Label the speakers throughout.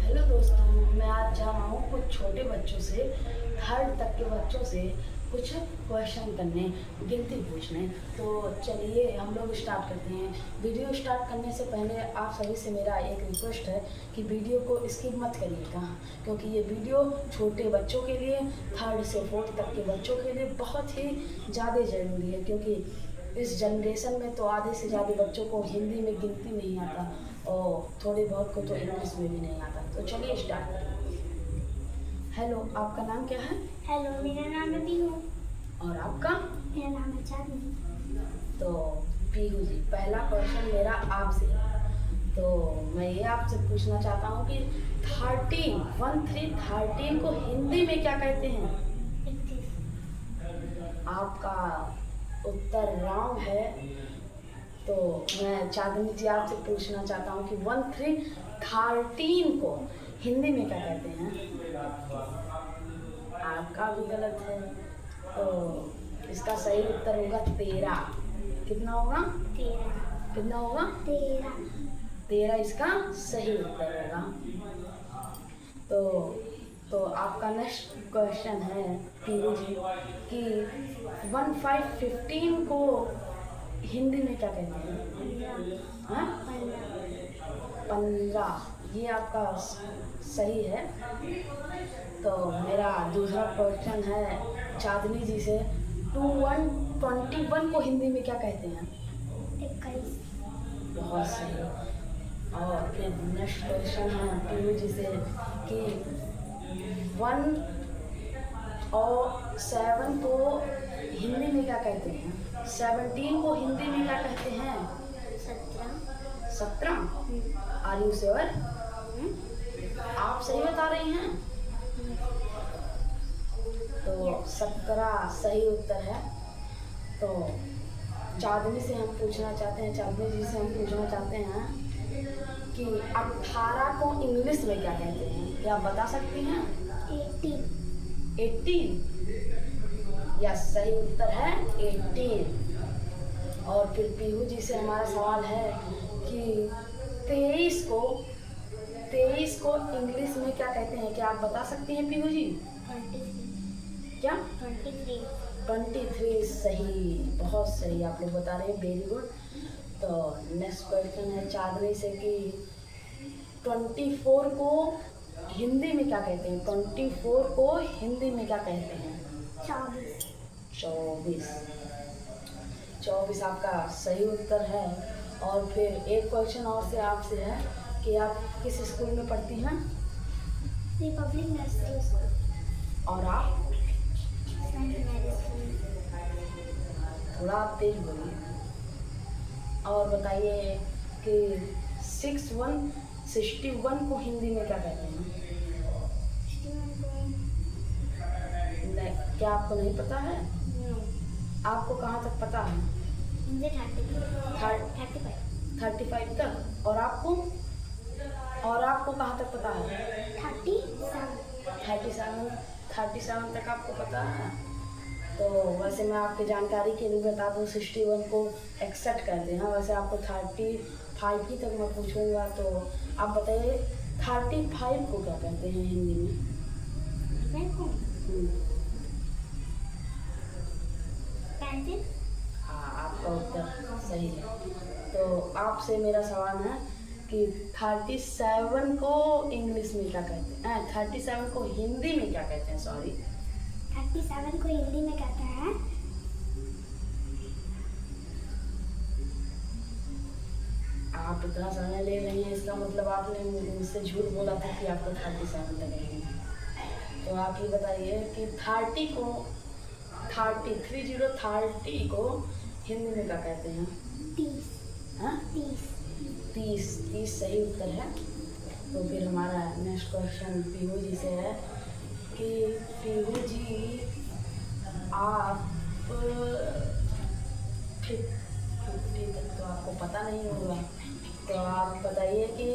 Speaker 1: Hello दोस्तों, मैं आज जा रहा हूँ कुछ छोटे बच्चों से, थर्ड तक के बच्चों से कुछ क्वेश्चन करने, गिनती पूछने। तो चलिए हम लोग स्टार्ट करते हैं। वीडियो स्टार्ट करने से पहले आप सभी से मेरा एक रिक्वेस्ट है कि वीडियो को स्किप मत करिएगा, क्योंकि ये वीडियो छोटे बच्चों के लिए, थर्ड से फोर्थ तक के बच्चों के लिए बहुत ही ज़्यादा ज़रूरी है। क्योंकि इस जनरेशन में तो आधे से ज़्यादा बच्चों को हिंदी में गिनती नहीं आता और थोड़े बहुत को तो इंग्लिश में भी नहीं आता। तो चलिए स्टार्ट करें। हेलो, आपका नाम क्या है?
Speaker 2: हेलो, मेरा नाम है पीहू।
Speaker 1: और आपका?
Speaker 2: मेरा नाम है चांदनी।
Speaker 1: तो पीहू जी, पहला क्वेश्चन मेरा आपसे। तो मैं ये आपसे पूछना चाहता हूँ कि 13 को हिंदी में क्या कहते हैं?
Speaker 2: 31।
Speaker 1: आपका उत्तर रॉन्ग है। तो मैं चांदनी जी आपसे पूछना चाहता हूँ कि 13 को हिंदी में क्या कहते हैं? आपका भी गलत है। तो इसका सही उत्तर होगा 13। कितना होगा?
Speaker 2: 13।
Speaker 1: कितना होगा?
Speaker 2: 13।
Speaker 1: 13 इसका सही उत्तर होगा। तो आपका नेक्स्ट क्वेश्चन है पीरू जी कि 15 को हिंदी में क्या कहते हैं? हाँ? 15, ये आपका सही है। तो मेरा दूसरा क्वेश्चन है चांदनी जी से, 21 को हिंदी में क्या कहते हैं?
Speaker 2: 21।
Speaker 1: बहुत सही। और फिर नेक्स्ट क्वेश्चन है पीरू जी से कि 1 और 7 को हिंदी में क्या कहते हैं? 17 को हिंदी में क्या कहते हैं?
Speaker 2: 17।
Speaker 1: 17? Are you sure? आप सही बता रही हैं? तो 17 सही उत्तर है। तो चांदनी से हम पूछना चाहते हैं, चांदनी जी से हम पूछना चाहते हैं कि 18 को इंग्लिश में क्या कहते हैं? क्या आप बता सकती हैं? 18? यस, सही उत्तर है 18। और फिर पीहू जी से हमारा सवाल है कि 23 को इंग्लिश में क्या कहते हैं? क्या आप बता सकती हैं पीहू जी?
Speaker 2: 23।
Speaker 1: क्या?
Speaker 2: 23।
Speaker 1: 23 सही, बहुत सही आप लोग बता रहे हैं, वेरी गुड। तो नेक्स्ट क्वेश्चन है चांदनी से कि 24 को हिंदी में क्या कहते हैं? 24 को हिंदी में क्या कहते हैं?
Speaker 2: 24।
Speaker 1: 24 आपका सही उत्तर है। और फिर एक क्वेश्चन और से आपसे है कि आप किस स्कूल में पढ़ती हैं?
Speaker 2: Republic nursery school.
Speaker 1: और आप?
Speaker 2: Saint Mary school.
Speaker 1: थोड़ा आप तेज बोलिए। और बताइए कि 61 को हिंदी में क्या कहते हैं?
Speaker 2: 61 को
Speaker 1: नहीं, क्या आपको नहीं पता है?
Speaker 2: नो।
Speaker 1: आपको कहाँ तक पता है?
Speaker 2: मुझे 35
Speaker 1: तक। और आपको कहाँ तक पता है? 37 तक आपको पता है। तो वैसे मैं आपकी जानकारी के लिए बता दूँ, 61 को एक्सेप्ट करते हैं। वैसे आपको 35 की तक मैं पूछूंगा। तो आप बताइए 35 को क्या कहते हैं हिंदी में?
Speaker 2: पेंसिल।
Speaker 1: हाँ, आपका उत्तर सही है। तो आपसे मेरा सवाल है कि 37 को इंग्लिश में क्या कहते हैं? 37 को हिंदी में क्या कहते हैं? सॉरी,
Speaker 2: 37 को हिंदी में कहते हैं।
Speaker 1: आप इतना समय ले रही हैं, इसका मतलब आपने मुझसे झूठ बोला था कि आपको 37 लगेंगे। तो आप ये बताइए कि 30 को हिंदी में क्या कहते हैं?
Speaker 2: 30।
Speaker 1: हाँ?
Speaker 2: 30।
Speaker 1: 30 सही उत्तर है। तो फिर हमारा नेक्स्ट क्वेश्चन पीहू जी से है कि पीहू जी आप 50 तक तो आपको पता नहीं होगा। तो आप बताइए कि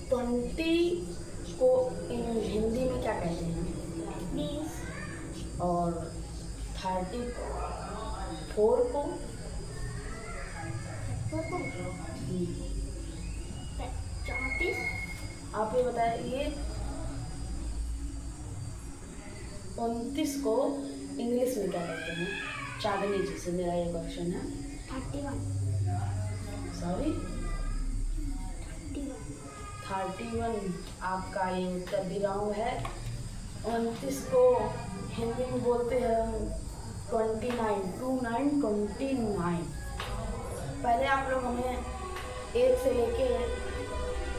Speaker 1: 20 को हिंदी में क्या कहते हैं?
Speaker 2: 20।
Speaker 1: और 34 को?
Speaker 2: 34।
Speaker 1: आप ये बताइए 29 को इंग्लिश में क्या कहते हैं? चांदनी जी से मेरा ये क्वेश्चन है।
Speaker 2: 31
Speaker 1: सॉरी
Speaker 2: 31
Speaker 1: 31। आपका ये उत्तर भी रॉन्ग है। 29 को हिंदी में बोलते हैं 29। पहले आप लोग हमें 1 से लेके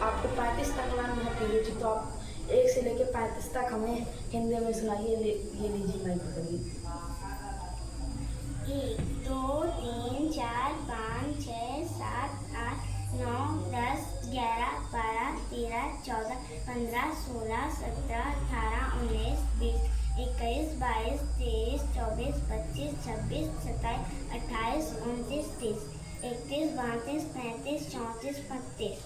Speaker 1: आपको 35 तक लाना है पीरियड, तो आप 1 से लेके 35 तक हमें हिंदी में सुनाइए। ये लीजिए माइक पकड़िए।
Speaker 2: 1 2 3 4 5 6 7 8 9 10 11 12 13 14 15 16 17 18 19 20 21 22 23 24 25 26 27 28 29 30 31 32 33 34 35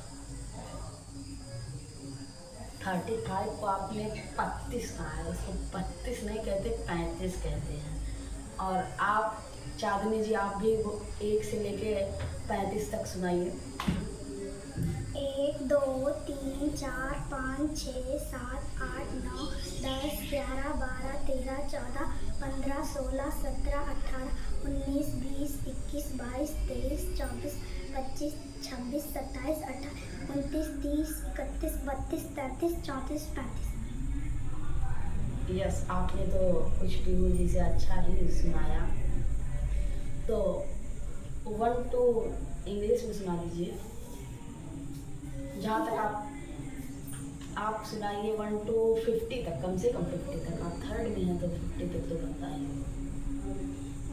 Speaker 1: 35 को आपने 32 कहा है, उसको 32 नहीं कहते 35 कहते हैं। और आप चांदनी जी आप भी 1 से लेके 35 तक सुनाइए।
Speaker 2: 1 2 3 4 5 6 7 8 9 10 11 12 13 14 15 16 17 18 19 20 21 22 23 24 25 26 27 28 29 30 31 32 33 34 35
Speaker 1: यस, आपने तो कुछ पीहू जी से अच्छा ही सुनाया। तो 1 to इंग्लिश में सुना दीजिए। जहाँ तक आप सुनाइए 1 to 50 तक, कम से कम 50 तक। आप थर्ड में हैं तो 50 तक तो बनता है।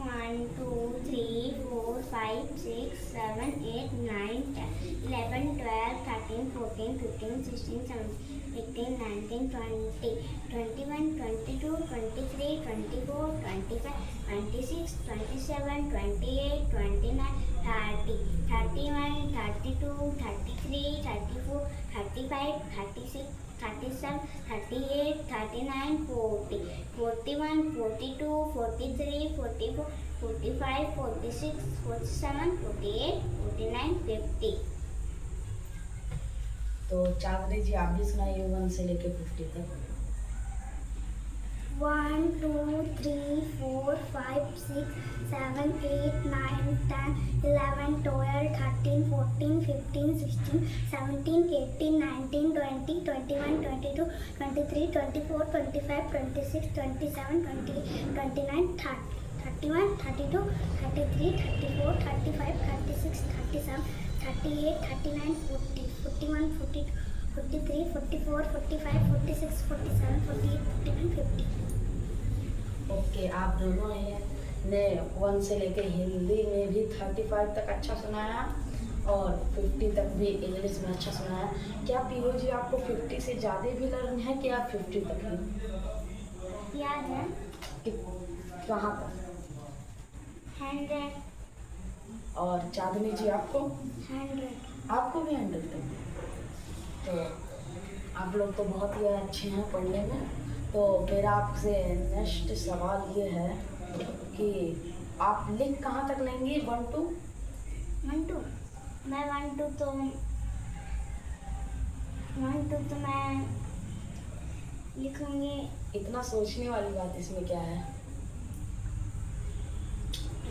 Speaker 2: 1 2 3 4 5 6 7 8 9 10 11 12 13 14 15 16 17 18 19 20 21 22 23 24 25 26 27 28 29 30 31 32 33 34 35 36 37 38 39 40 41 42 43 44 45 46 47 48 49 50
Speaker 1: तो चांदनी जी आप भी सुनाइए 1 से लेके 50 तक।
Speaker 2: 1 2 3 4 5 6 7 8 9 10 11 12 13 14 15 16 17 18 19 20 21 22 23 24 25 26 27 28 29 30 31 32 33 34 35 36 37 38 39 40 41 42 43 44 45 46 47 48 49 50
Speaker 1: ओके, आप दोनों ने 1 से लेके हिंदी में भी 35 तक अच्छा सुनाया और 50 तक भी इंग्लिश में अच्छा सुनाया। क्या पीहू जी आपको 50 से ज़्यादा भी लर्न है कि आप 50 तक ही?
Speaker 2: याद है
Speaker 1: कहाँ तक?
Speaker 2: 100
Speaker 1: और चांदनी जी आपको?
Speaker 2: 100
Speaker 1: आपको भी 100 तक? तो आप लोग तो बहुत ही अच्छे हैं पढ़ने में। तो मेरा आपसे नेक्स्ट सवाल ये है कि आप लिख कहाँ तक लेंगे 1 to?
Speaker 2: 1 2 मैं 1 2 तो मैं लिखूंगी।
Speaker 1: इतना सोचने वाली बात इसमें क्या है?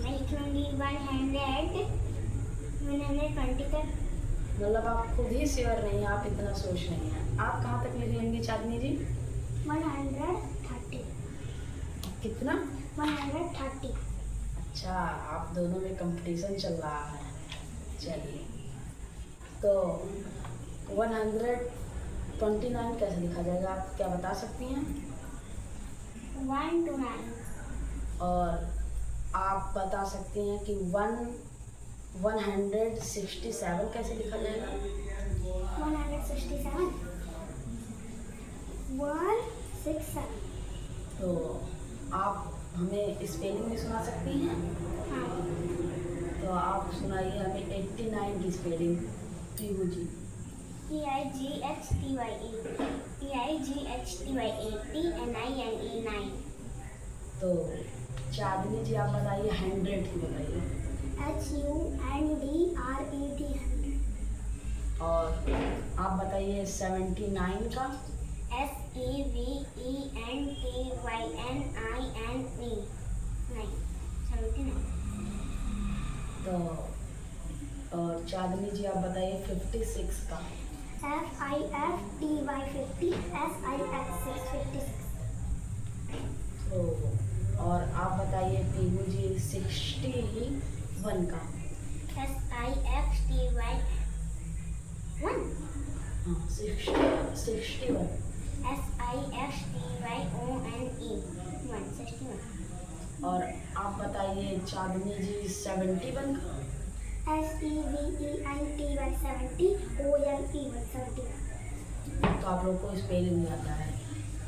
Speaker 2: मैं लिखूंगी 120 तक।
Speaker 1: मतलब आप खुद ही श्योर नहीं हैं, आप इतना सोच नहीं हैं। आप कहाँ तक लिख लेंगे चांदनी जी?
Speaker 2: 130
Speaker 1: कितना?
Speaker 2: 130
Speaker 1: अच्छा, आप दोनों में कंपटीशन चल रहा है। चलिए, तो 129 कैसे लिखा जाएगा, आप क्या बता सकती हैं?
Speaker 2: 1 to 9
Speaker 1: और आप बता सकती हैं कि 167 कैसे लिखा जाएगा?
Speaker 2: 167 167
Speaker 1: तो आप हमें स्पेलिंग में सुना सकती हैं?
Speaker 2: हाँ
Speaker 1: तो आप सुनाइए हमें 89 की स्पेलिंग पीहू जी।
Speaker 2: EIGHTYE TNINE 9
Speaker 1: तो चांदनी जी आप बताइए 100 की बताइए।
Speaker 2: HUNDRED 100
Speaker 1: और आप बताइए 79 का।
Speaker 2: SEVENTYNINE 79।
Speaker 1: तो और चांदनी जी आप बताइए 56 का।
Speaker 2: FIFTY 50 SIX 56।
Speaker 1: तो और आप बताइए पीहू जी 61 का।
Speaker 2: SIXTY 1
Speaker 1: हाँ 61।
Speaker 2: SIXTY ONE 161।
Speaker 1: और आप बताइए चांदनी जी 71 का।
Speaker 2: SEVENTY 170 OLE 171।
Speaker 1: तो आप लोग को स्पेलिंग नहीं आता है,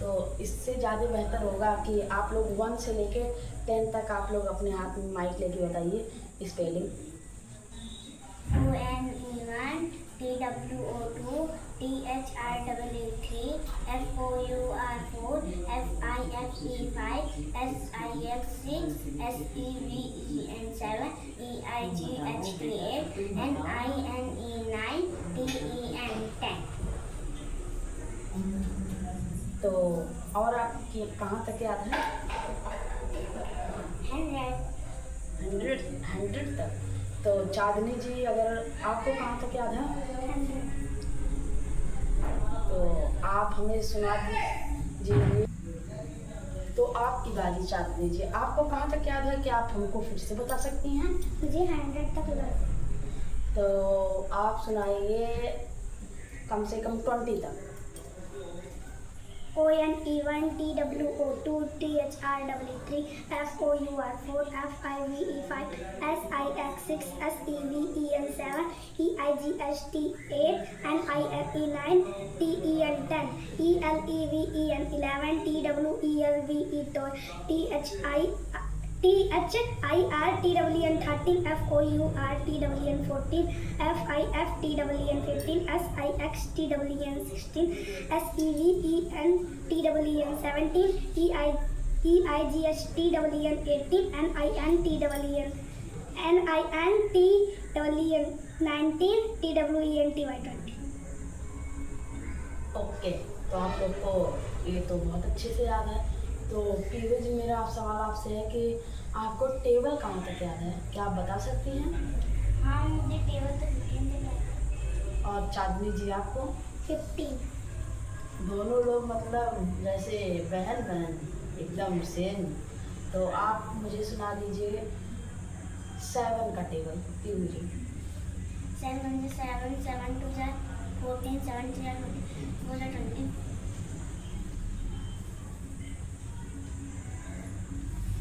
Speaker 1: तो इससे ज़्यादा बेहतर होगा कि आप लोग 1 से लेके 10 तक आप लोग अपने हाथ में माइक लेके बताइए spelling.
Speaker 2: ONE 1 TWO2 THREE3 FOUR 4 FIFE 5 SIX 6 SEVEN 7 EIGHT 8 NINE 9 TEN 10।
Speaker 1: तो और आपकी कहाँ तक याद है? 100 तक। तो चांदनी जी अगर आपको कहाँ तक याद है
Speaker 2: 100।
Speaker 1: तो आप हमें सुना दीजिए। तो आपकी बारी चांदनी जी, आपको कहाँ तक याद है कि आप हमको फिर से बता सकती हैं?
Speaker 2: मुझे 100 तक याद।
Speaker 1: तो आप सुनाइए कम से कम 20 तक।
Speaker 2: ONE 1 TWO2 THREE3 FOUR 4 FIVE 5 SIX 6 SEVEN 7 EIGHT 8 NINE 9 TEN 10 ELEVEN 11 TWELVE 12 THIRTWN 13 FOUR TWN 14 FIFTWN 15 SIXTWN 16 SEVEN TWN 17 EIGHTWN 18 NINTWN 19 TWENTY 20।
Speaker 1: Okay, तो आप लोग को ये तो बहुत अच्छे से याद है। तो पीवे जी मेरा सवाल आपसे है कि आपको टेबल कहाँ तक याद है, क्या आप बता सकती हैं?
Speaker 2: हाँ मुझे टेबल तो 15 तक याद है।
Speaker 1: और चांदनी जी आपको?
Speaker 2: 15।
Speaker 1: दोनों लोग मतलब जैसे बहन बहन एकदम सेम। तो आप मुझे सुना दीजिए 7 का टेबल पीवे जी।
Speaker 2: 7 7 7 2 14 7 3 4 20।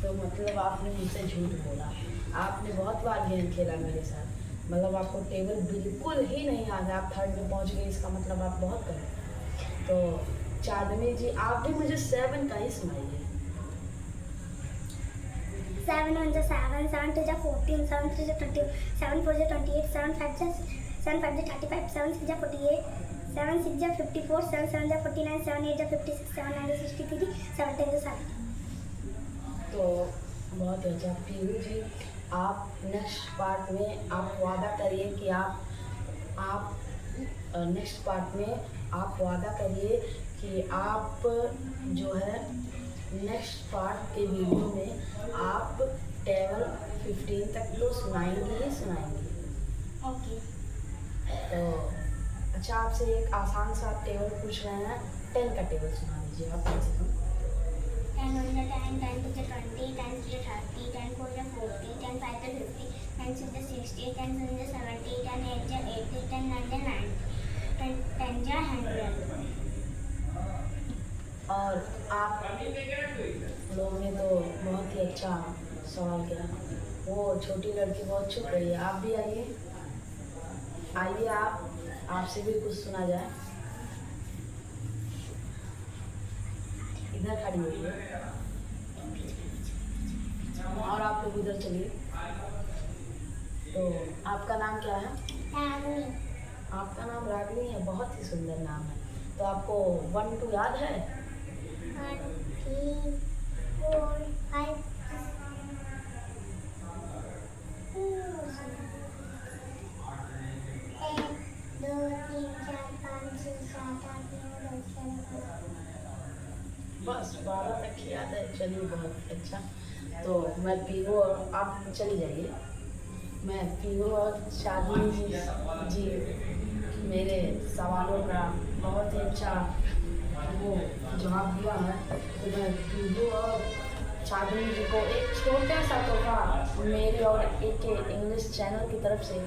Speaker 1: तो मतलब आपने मुझसे झूठ बोला। आपने बहुत बार गेम खेला मेरे साथ, मतलब आपको टेबल बिल्कुल ही नहीं याद है। आप 3rd में पहुंच गए, इसका मतलब आप बहुत कम। तो चांदनी जी आप भी मुझे 7 का ही सुनाइए।
Speaker 2: 7 1 7 7 2 14 7 3 20 7 4 28 7 5 35 7 6 48 7 6 54 7 7 49 7 8 56 7 9 63 7 10 7।
Speaker 1: तो बहुत अच्छा पीयू जी, आप नेक्स्ट पार्ट में आप वादा करिए कि आप नेक्स्ट पार्ट में आप वादा करिए कि आप जो है नेक्स्ट पार्ट के वीडियो में आप टेबल 15 तक तो सुनाएंगे ही सुनाएंगे।
Speaker 2: ओके।
Speaker 1: तो अच्छा आपसे एक आसान सा टेबल पूछ रहे हैं, 10 का टेबल सुना दीजिए आप कम से कम।
Speaker 2: 10 1 10 10 2 20 10 3 30 10 4 40 10 5 50 10 6 60 10 7 70 10 8 80 10 9 90 10 100।
Speaker 1: और आप लोगों ने तो बहुत ही अच्छा सवाल किया। वो छोटी लड़की बहुत चुप रही है, आप भी आइए आइए आपसे भी कुछ सुना जाए। इधर खड़ी हुई है और आप लोग उधर चलिए। तो आपका नाम क्या है?
Speaker 2: रागनी।
Speaker 1: आपका नाम रागनी है, बहुत ही सुंदर नाम है। तो आपको 1 2 याद है?
Speaker 2: 1 3 4 5 1 2
Speaker 1: बस 12 तक की याद है। चलिए बहुत अच्छा। तो मैं पीहू और आप चली जाइए। मैं पीहू और चांदनी जी मेरे सवालों का बहुत ही अच्छा वो जवाब दिया है। तो मैं पीहू और चांदनी जी को एक छोटा सा तोहफा मेरे और एक इंग्लिश चैनल की तरफ से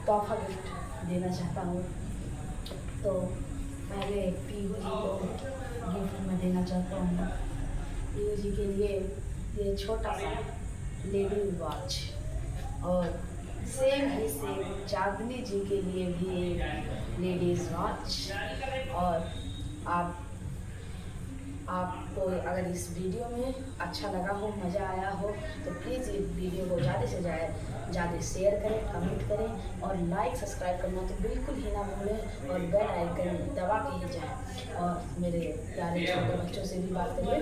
Speaker 1: तोहफा गिफ्ट देना चाहता हूँ। तो पहले पीहू जी को गिफ्ट में देना चाहता हूँ। पीहू जी के लिए ये छोटा सा लेडी वॉच, और सेम ही सेम चांदनी जी के लिए भी एक लेडीज वॉच। और आपको अगर इस वीडियो में अच्छा लगा हो, मज़ा आया हो, तो प्लीज़ इस वीडियो को ज़्यादा से ज़्यादा शेयर करें, कमेंट करें और लाइक सब्सक्राइब करना तो बिल्कुल ही ना भूलें, और बेल आइकन दबा के ही जाएं। और मेरे प्यारे छोटे बच्चों से भी बात करिए।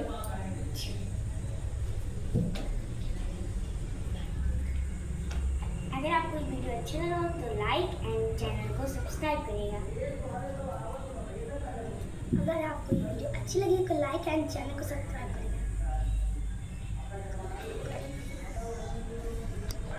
Speaker 2: अगर आपको ये वीडियो अच्छा लगा हो तो लाइक एंड चैनल को सब्सक्राइब करिएगा। अगर आपको ये वीडियो अच्छी लगी तो लाइक एंड चैनल को सब्सक्राइब